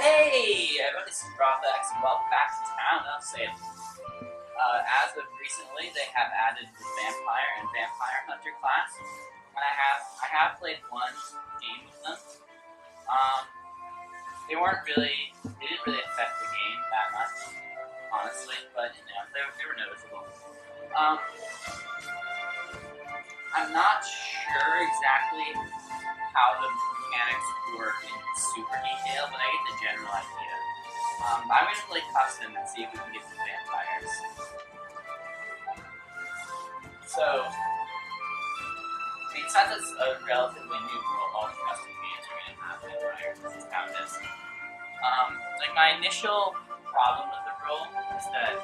Hey, everybody, this is Rothex, and welcome back to Town of Salem. As of recently, they have added the Vampire and Vampire Hunter class, and I have played one game with them. They didn't really affect the game that much, honestly, but they were noticeable. I'm not sure exactly how the mechanics work in super detail, but I get the general idea. I'm going to play custom and see if we can get some vampires. So, since it's a relatively new rule, all the custom games are going to have vampires. This is how it is. My initial problem with the rule is that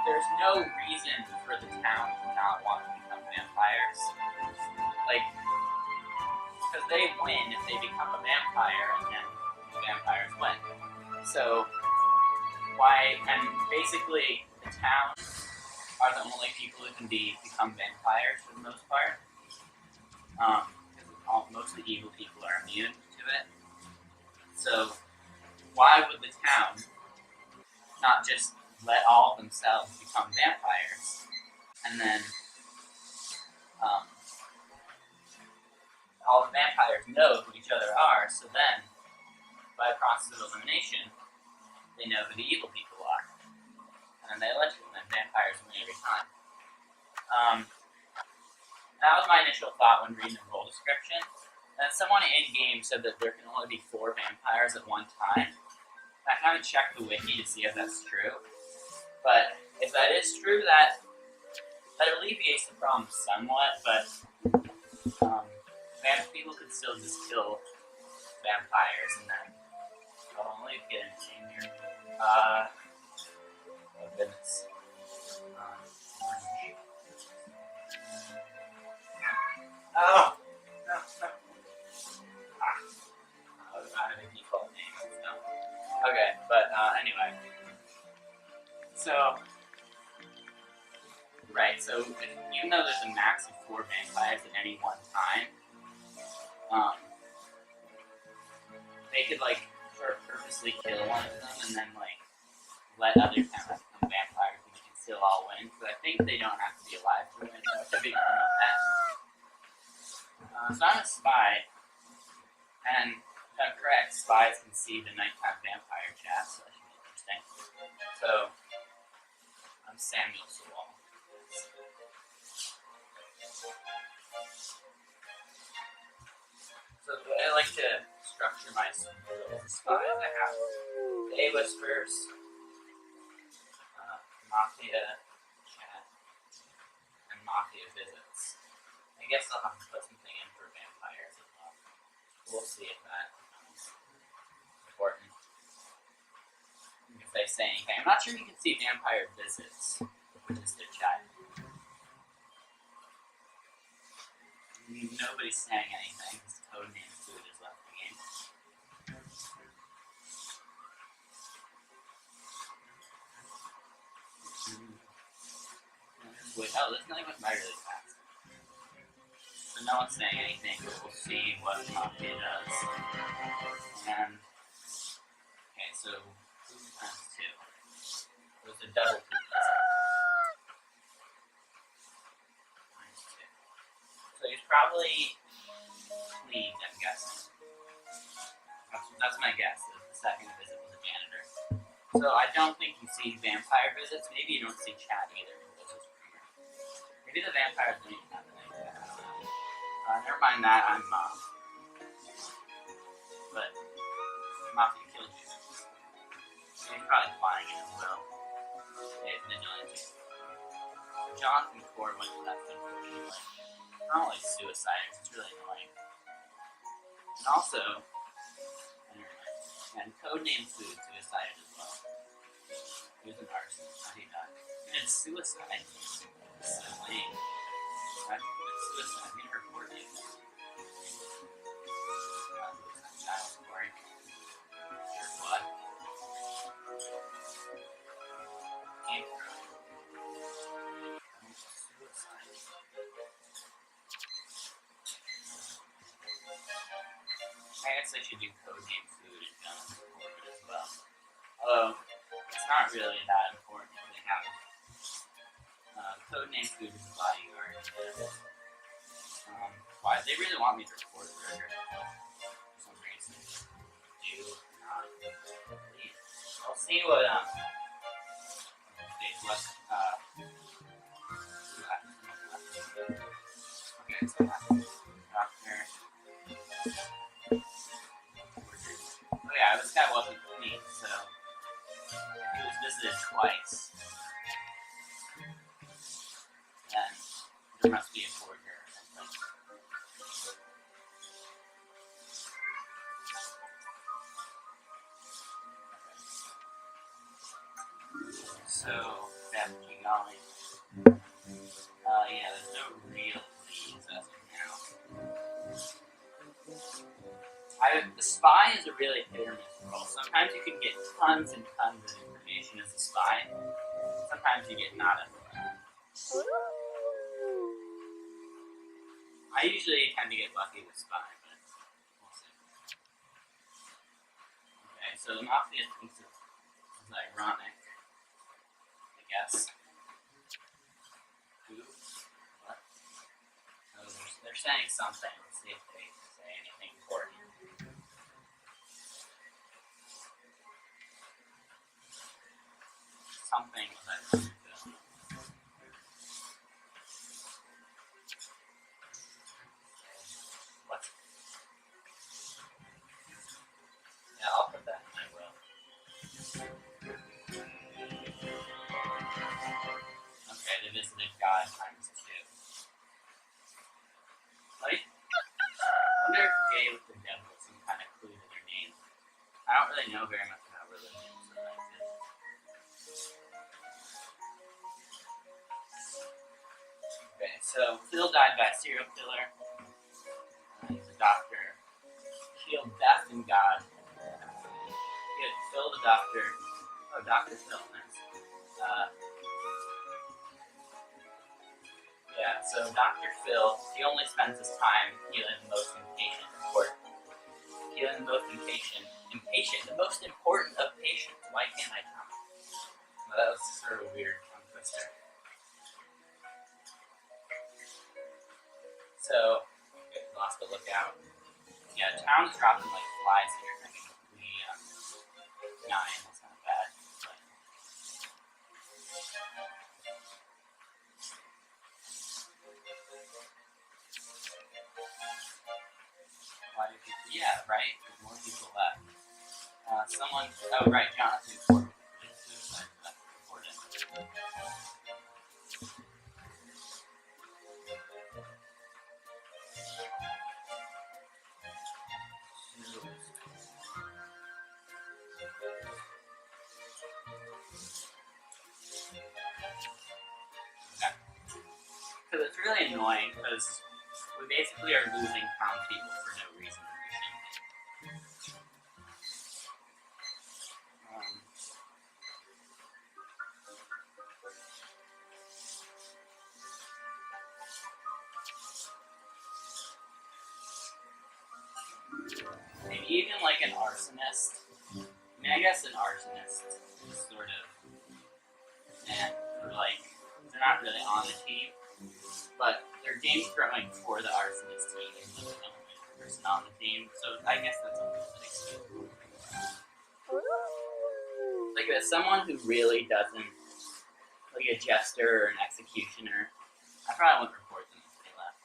there's no reason for the town to not want to become vampires. Because they win if they become a vampire, and then the vampires win. So, and basically, the town are the only people who can become vampires for the most part. Most of the evil people are immune to it. So, why would the town not just let all of themselves become vampires, and then all the vampires know who each other are, so then, by process of elimination, they know who the evil people are. And then they elect them, and vampires win every time. That was my initial thought when reading the role description. And someone in-game said that there can only be 4 vampires at one time. I haven't checked the wiki to see if that's true. But if that is true, that alleviates the problem somewhat, but people could still just kill vampires and then I'll only get a name here. Oh goodness. Oh! No. I have a default name. No. Okay, but anyway. So even though there's a max of 4 vampires at any one time, they could sort of purposely kill one of them and then let other towns become vampires and they can still all win. Because I think they don't have to be alive to win. It's a big thing on that. So I'm a spy, and if I'm correct, spies can see the nighttime vampire chat, so that should be interesting. So I'm Samuel Sewell. So the way I like to structure my spies, I have the A-Whispers, Mafia chat, and Mafia visits. I guess I'll have to put something in for vampires as well. We'll see if that becomes important. If they say anything. I'm not sure you can see vampire visits, which is their chat. Nobody's saying anything. His code name food is left the game. Wait, there's nothing with my really fast. So no one's saying anything, but we'll see what Mafia does. And okay, so 2 times 2. It was a double 2. So he's probably cleaned, I'm guessing. That's my guess. The second visit was a janitor. So I don't think you see vampire visits. Maybe you don't see chat either. Maybe the vampires don't even have anything. I don't know. Never mind that. I'm but Mafia killed you. He's probably flying in as well. It's vigilante. Jonathan Core went left, unfortunately. I don't like suicides, it's really annoying. And also, and codename food suicided as well. He was an arsonist, how did he die? And it's suicide. It's so lame. Right? It's suicide, I'm gonna report you. Child story. Sure what? Intro. Suicide. I guess I should do codename food and Jonathan Corbin as well. Although, it's not really that important if they have codename food is bodyguard. Why? They really want me to report Burger for some reason. Do not leave. I'll see what, okay, so Doctor. Oh yeah, this guy wasn't me, so he was visited twice. Then there must be a forger or something. So, that's keep going. Yeah, there's no real leads as of now. The spy is a really hit or miss role. Sometimes you can get tons and tons of information as a spy. Sometimes you get not enough. I usually tend to get lucky with spy, but we'll see. Okay, so the Mafia thinks it's ironic, I guess. Who? What? So they're saying something. Let's see if they say anything important. Something that I don't know. What? Yeah, I'll put that in my will. Okay, they visited God times 2. Like, I wonder if gay with the devil is some kind of clue to their name. I don't really know very much about religion, so that's it. Okay, so Phil died by a serial killer. He's a doctor. Healed death and God. Phil the doctor. Oh, Dr. Phil, nice. Yeah, so Dr. Phil, he only spends his time healing the most impatient the most important of patients. Why can't I tell? Well, that was sort of a weird tongue twister. So, okay, lost the lookout. Yeah, town's dropping like flies here. I mean, 9, that's not bad. But why did people? Yeah, right. There's more people left. Someone. Oh, right. Jonathan Corbin committed suicide. That's important. Because it's really annoying. Because we basically are losing townspeople for no reason. Maybe even like an arsonist. I mean, I guess an arsonist is sort of, they're not really on the team, but their game's growing for the arsonist team, even though there's only one person on the team, so I guess that's a little bit excusable. Like, as someone who really doesn't, like a jester or an executioner, I probably wouldn't report them if they left.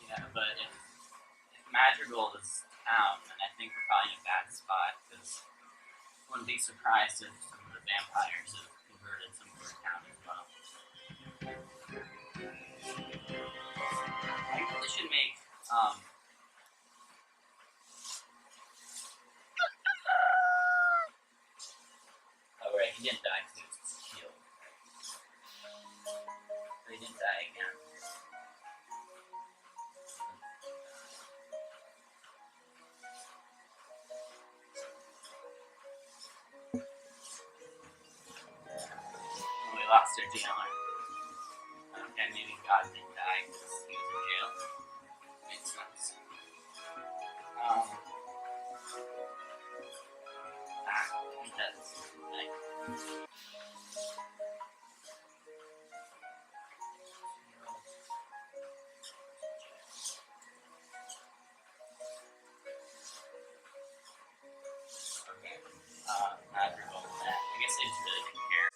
Yeah, but if Madrigal is town, then I think we're probably in a bad spot, because I wouldn't be surprised if some of the vampires have converted some of our town as well. I really should make, oh right, he didn't die because he was healed. But he didn't die again. lost their jailer. Okay, maybe God didn't die because he was in jail. Makes sense. I think that's like. Okay. Madrigal. I guess they just really didn't care.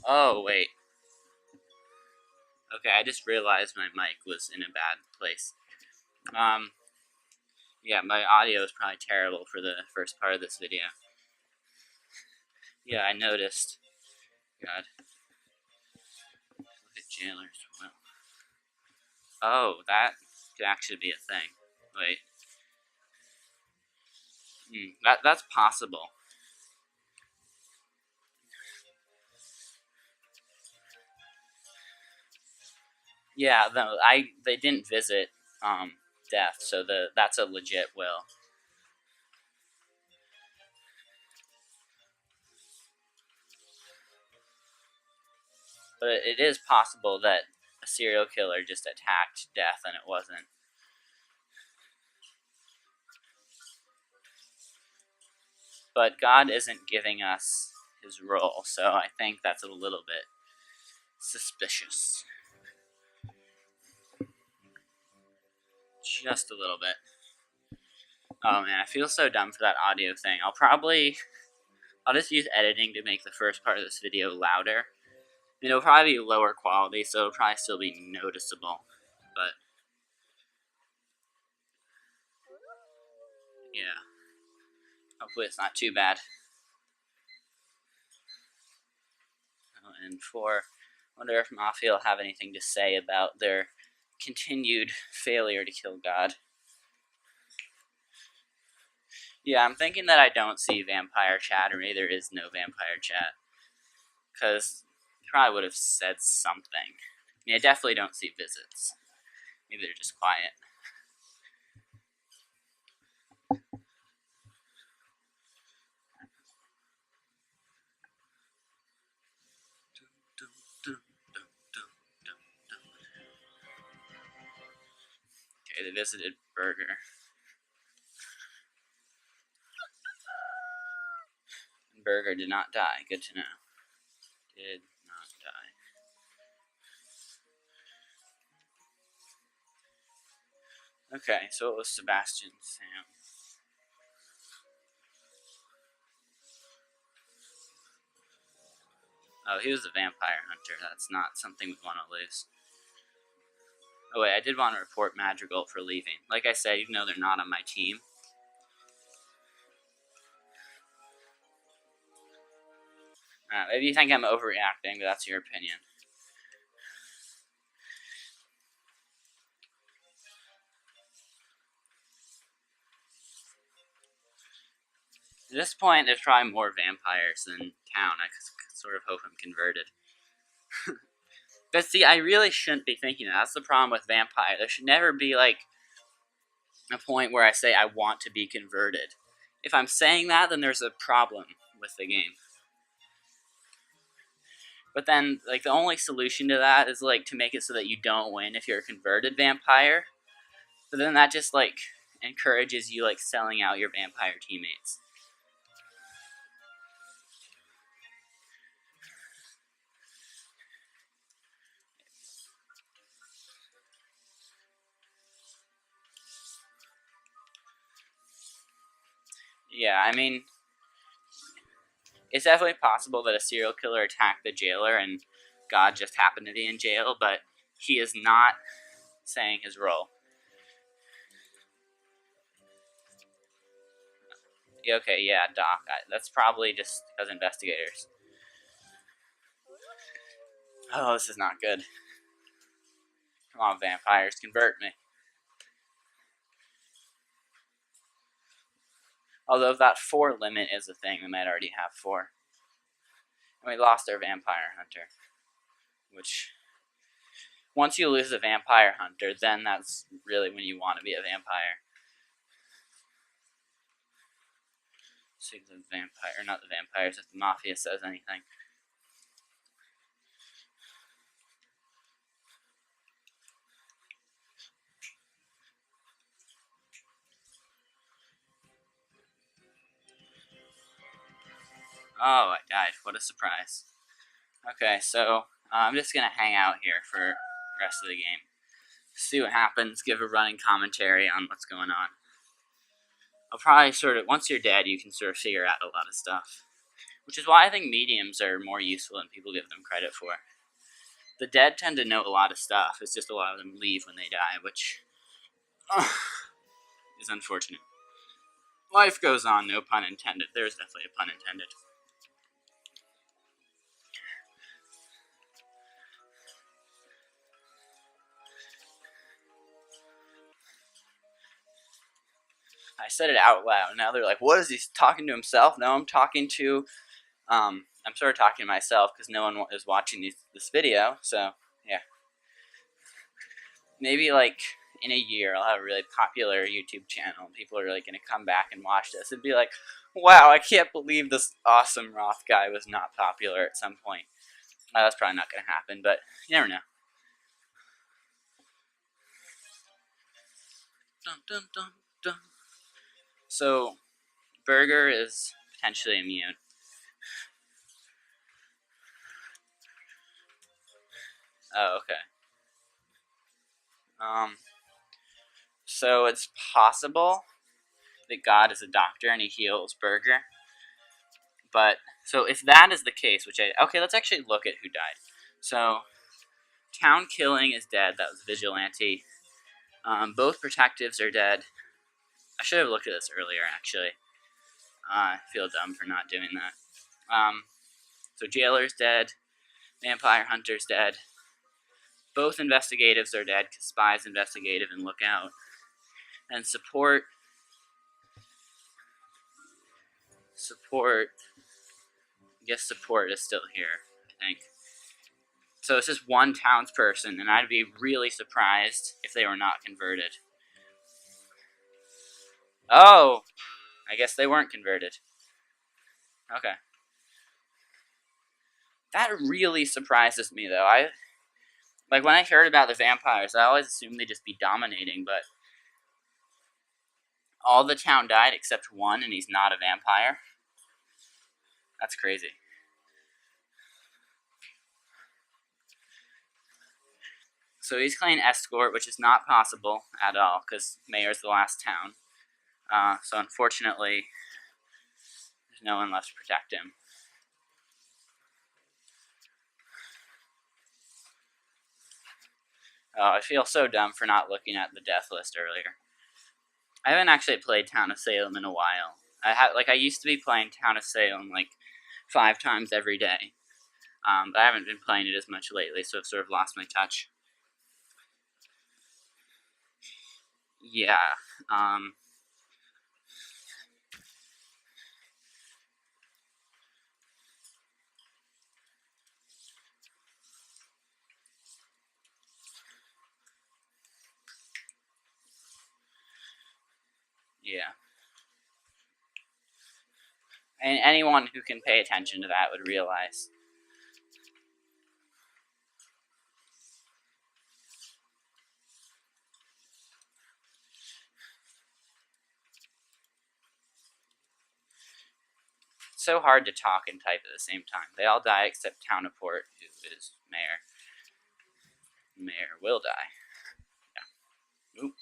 Oh, wait. Okay, I just realized my mic was in a bad place. Yeah, my audio is probably terrible for the first part of this video. Yeah, I noticed. God. Look at jailers. Well. Oh, that could actually be a thing. Wait. That's possible. Yeah, no, they didn't visit death, so that's a legit will. But it is possible that a serial killer just attacked death and it wasn't. But God isn't giving us his role, so I think that's a little bit suspicious. Just a little bit. Oh man, I feel so dumb for that audio thing. I'll just use editing to make the first part of this video louder. It'll probably be lower quality, so it'll probably still be noticeable. But yeah, hopefully it's not too bad. And I wonder if Mafia will have anything to say about their continued failure to kill God. Yeah, I'm thinking that I don't see vampire chat, or maybe there is no vampire chat. Because they probably would have said something. I mean, I definitely don't see visits. Maybe they're just quiet. Okay, they visited Burger. And Burger did not die. Good to know. Did not die. Okay, so it was Sebastian Sam. Oh, he was a vampire hunter. That's not something we want to lose. Oh wait, I did want to report Madrigal for leaving. Like I said, even though they're not on my team. Maybe you think I'm overreacting, but that's your opinion. At this point, there's probably more vampires than Town. I sort of hope I'm converted. But see, I really shouldn't be thinking that. That's the problem with vampire. There should never be, like, a point where I say I want to be converted. If I'm saying that, then there's a problem with the game. But then, like, the only solution to that is, like, to make it so that you don't win if you're a converted vampire. But then that just, like, encourages you, like, selling out your vampire teammates. Yeah, I mean, it's definitely possible that a serial killer attacked the jailer and God just happened to be in jail, but he is not saying his role. Okay, yeah, Doc. That's probably just because investigators. Oh, this is not good. Come on, vampires, convert me. Although if that 4 limit is a thing, they might already have 4. And we lost our vampire hunter. Which, once you lose a vampire hunter, then that's really when you want to be a vampire. See if the vampire, or not the vampires, if the Mafia says anything. Oh, I died. What a surprise. Okay, so I'm just going to hang out here for the rest of the game. See what happens, give a running commentary on what's going on. I'll probably once you're dead, you can sort of figure out a lot of stuff. Which is why I think mediums are more useful than people give them credit for. The dead tend to know a lot of stuff. It's just a lot of them leave when they die, which is unfortunate. Life goes on, no pun intended. There's definitely a pun intended. I said it out loud. Now they're like, what is he talking to himself? No, I'm talking to, I'm sort of talking to myself because no one is watching this video. So, yeah. Maybe like in a year I'll have a really popular YouTube channel and people are like going to come back and watch this and be like, wow, I can't believe this awesome Roth guy was not popular at some point. That's probably not going to happen, but you never know. Dun, dun, dun, dun. So, Burger is potentially immune. Oh, okay. So it's possible that God is a doctor and he heals Burger. But, so if that is the case, okay, let's actually look at who died. So, Town Killing is dead. That was Vigilante. Both Protectives are dead. I should have looked at this earlier, actually. I feel dumb for not doing that. So Jailer's dead. Vampire Hunter's dead. Both Investigatives are dead, because Spy's Investigative and Lookout. And Support, I guess Support is still here, I think. So it's just one townsperson, and I'd be really surprised if they were not converted. Oh! I guess they weren't converted. Okay. That really surprises me, though. Like, when I heard about the vampires, I always assumed they'd just be dominating, but all the town died except one, and he's not a vampire? That's crazy. So he's playing Escort, which is not possible at all, because Mayor's the last town. So unfortunately, there's no one left to protect him. Oh, I feel so dumb for not looking at the death list earlier. I haven't actually played Town of Salem in a while. I used to be playing Town of Salem like 5 times every day. But I haven't been playing it as much lately, so I've sort of lost my touch. Yeah. Yeah. And anyone who can pay attention to that would realize. It's so hard to talk and type at the same time. They all die except Townaport, who is Mayor. Mayor will die. Yeah. Oop.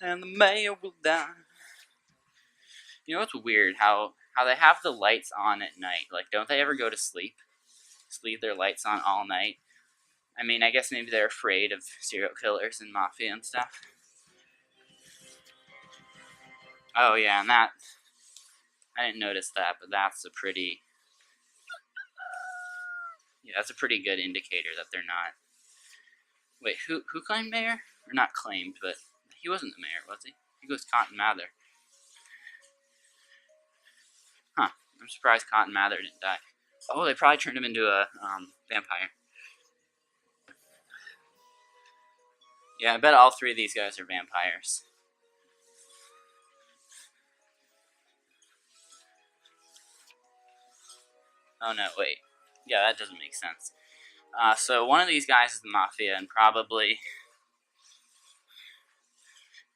And the mayor will die. You know what's weird? How they have the lights on at night. Like, don't they ever go to sleep? Just leave their lights on all night? I mean, I guess maybe they're afraid of serial killers and Mafia and stuff. Oh, yeah, and that... I didn't notice that, but that's a pretty... Yeah, that's a pretty good indicator that they're not... Wait, who claimed mayor? Or not claimed, but... He wasn't the mayor, was he? He was Cotton Mather. Huh. I'm surprised Cotton Mather didn't die. Oh, they probably turned him into a vampire. Yeah, I bet all 3 of these guys are vampires. Oh no, wait. Yeah, that doesn't make sense. So one of these guys is the Mafia, and probably...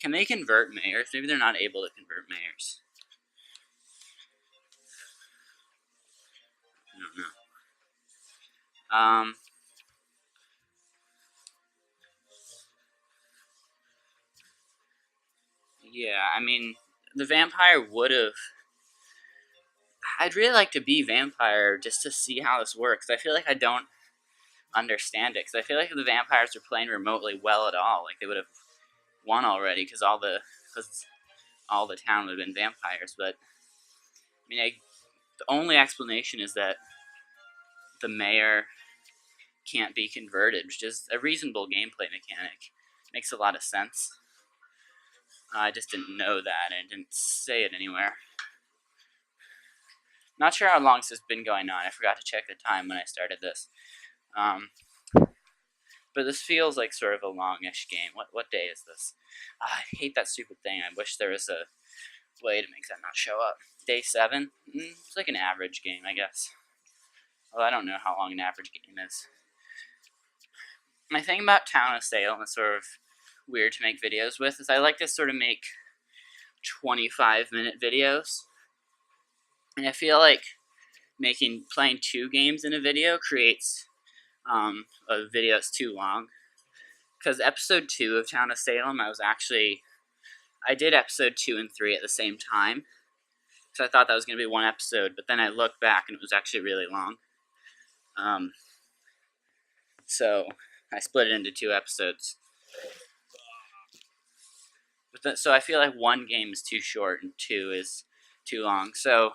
Can they convert mayors? Maybe they're not able to convert mayors. Yeah, I mean, the vampire would have. I'd really like to be vampire just to see how this works. I feel like I don't understand it, because I feel like if the vampires were playing remotely well at all, like they would have won already, because all the town would have been vampires. But I mean, the only explanation is that the mayor can't be converted, which is a reasonable gameplay mechanic. Makes a lot of sense. I just didn't know that, and didn't say it anywhere. Not sure how long this has been going on. I forgot to check the time when I started this. But this feels like sort of a longish game. What day is this? I hate that stupid thing. I wish there was a way to make that not show up. Day 7? It's like an average game, I guess. Well, I don't know how long an average game is. My thing about Town of Salem is sort of weird to make videos with, is I like to sort of make 25-minute videos. And I feel like playing 2 games in a video creates a video that's too long. Because episode 2 of Town of Salem, I did episode 2 and 3 at the same time. So I thought that was going to be one episode, but then I looked back and it was actually really long. So I split it into 2 episodes. So I feel like 1 game is too short and 2 is too long. So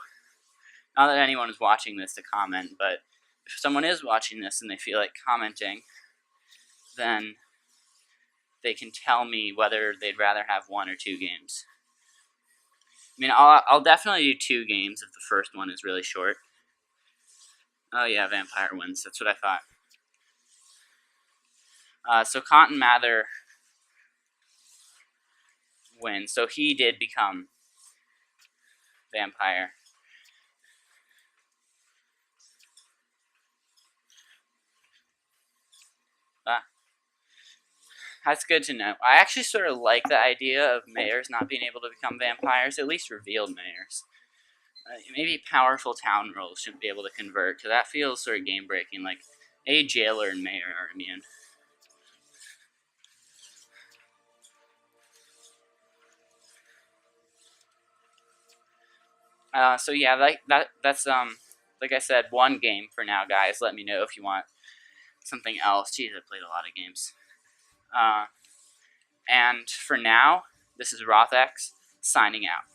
not that anyone is watching this to comment, but if someone is watching this and they feel like commenting, then they can tell me whether they'd rather have 1 or 2 games. I mean, I'll definitely do 2 games if the first one is really short. Oh yeah, vampire wins. That's what I thought. So Cotton Mather wins. So he did become vampire. That's good to know. I actually sort of like the idea of mayors not being able to become vampires, at least revealed mayors. Maybe powerful town roles shouldn't be able to convert, because that feels sort of game-breaking. Like, a jailer and mayor are immune. So yeah, that's like I said, 1 game for now, guys. Let me know if you want something else. Jeez, I played a lot of games. And for now, this is Rothx signing out.